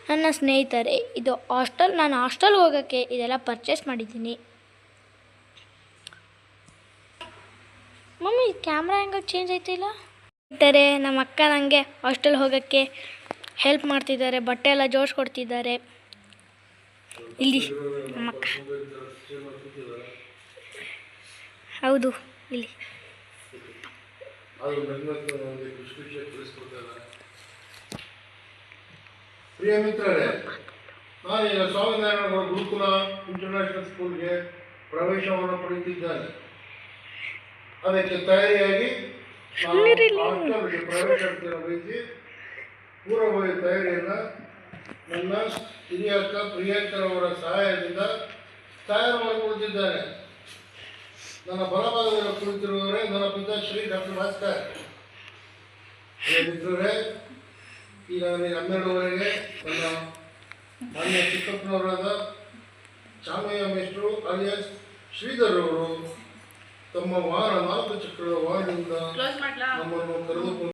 ನನ್ನ ಸ್ನೇಹಿತರೆ, ಇದು ಹಾಸ್ಟೆಲ್. ನಾನು ಹಾಸ್ಟೆಲ್ಗೆ ಹೋಗೋಕ್ಕೆ ಇದೆಲ್ಲ ಪರ್ಚೇಸ್ ಮಾಡಿದ್ದೀನಿ. ಮಮ್ಮಿ, ಕ್ಯಾಮ್ರಾ ಹೆಂಗೆ ಚೇಂಜ್ ಆಯ್ತಿಲ್ಲ? ಸ್ನೇಹಿತರೆ, ನಮ್ಮ ಅಕ್ಕ ನನಗೆ ಹಾಸ್ಟೆಲ್ ಹೋಗೋಕ್ಕೆ ಹೆಲ್ಪ್ ಮಾಡ್ತಿದ್ದಾರೆ, ಬಟ್ಟೆ ಎಲ್ಲ ಜೋಡಿಸ್ಕೊಡ್ತಿದ್ದಾರೆ. ಇಲ್ಲಿ ನಮ್ಮ ಅಕ್ಕ, ಹೌದು, ಇಲ್ಲಿ ಪ್ರಿಯ ಮಿತ್ರರೇ, ನಾನೀಗ ಸ್ವಾಮಿನಾರಾಯಣ ಗುರುಕುಲ ಇಂಟರ್ನ್ಯಾಷನಲ್ ಸ್ಕೂಲ್ಗೆ ಪ್ರವೇಶವನ್ನು ಪಡೆಯುತ್ತಿದ್ದೇನೆ. ಅದಕ್ಕೆ ತಯಾರಿಯಾಗಿ ಹಾಸ್ಟೆಲ್ಗೆ ಪ್ರವೇಶಾತಿಯನ್ನು ವಹಿಸಿ ಪೂರ್ವಭಾವಿ ತಯಾರಿಯನ್ನು ನನ್ನ ಹಿರಿಯ ಅಕ್ಕ ಪ್ರಿಯಾಂಕರವರ ಸಹಾಯದಿಂದ ತಯಾರು ಮಾಡಿಕೊಳ್ಳುತ್ತಿದ್ದೇನೆ. ನನ್ನ ಬಲಭಾಗದಲ್ಲಿ ಕುಳಿತಿರುವವರೇ ನನ್ನ ಪಿತಾಶ್ರೀ ಡಾಕ್ಟರ್ ಭಾಸ್ಕರ್. ಮಿತ್ರರೇ, ಈಗ ನನಗೆ 12ವರೆಗೆ ನನ್ನ ಮಾನ್ಯ ಚಿಕ್ಕಪ್ಪನವರಾದ ಚಾಮಯ್ಯ ಮೇಷ್ಟ್ರು ಅಲಿಯಾಸ್ ಶ್ರೀಧರ್ ಅವರು ತಮ್ಮ ವಾಹನ 4 ಚಕ್ರದ ವಾಹನದಿಂದ ನಮ್ಮನ್ನು ಕರೆದುಕೊಂಡು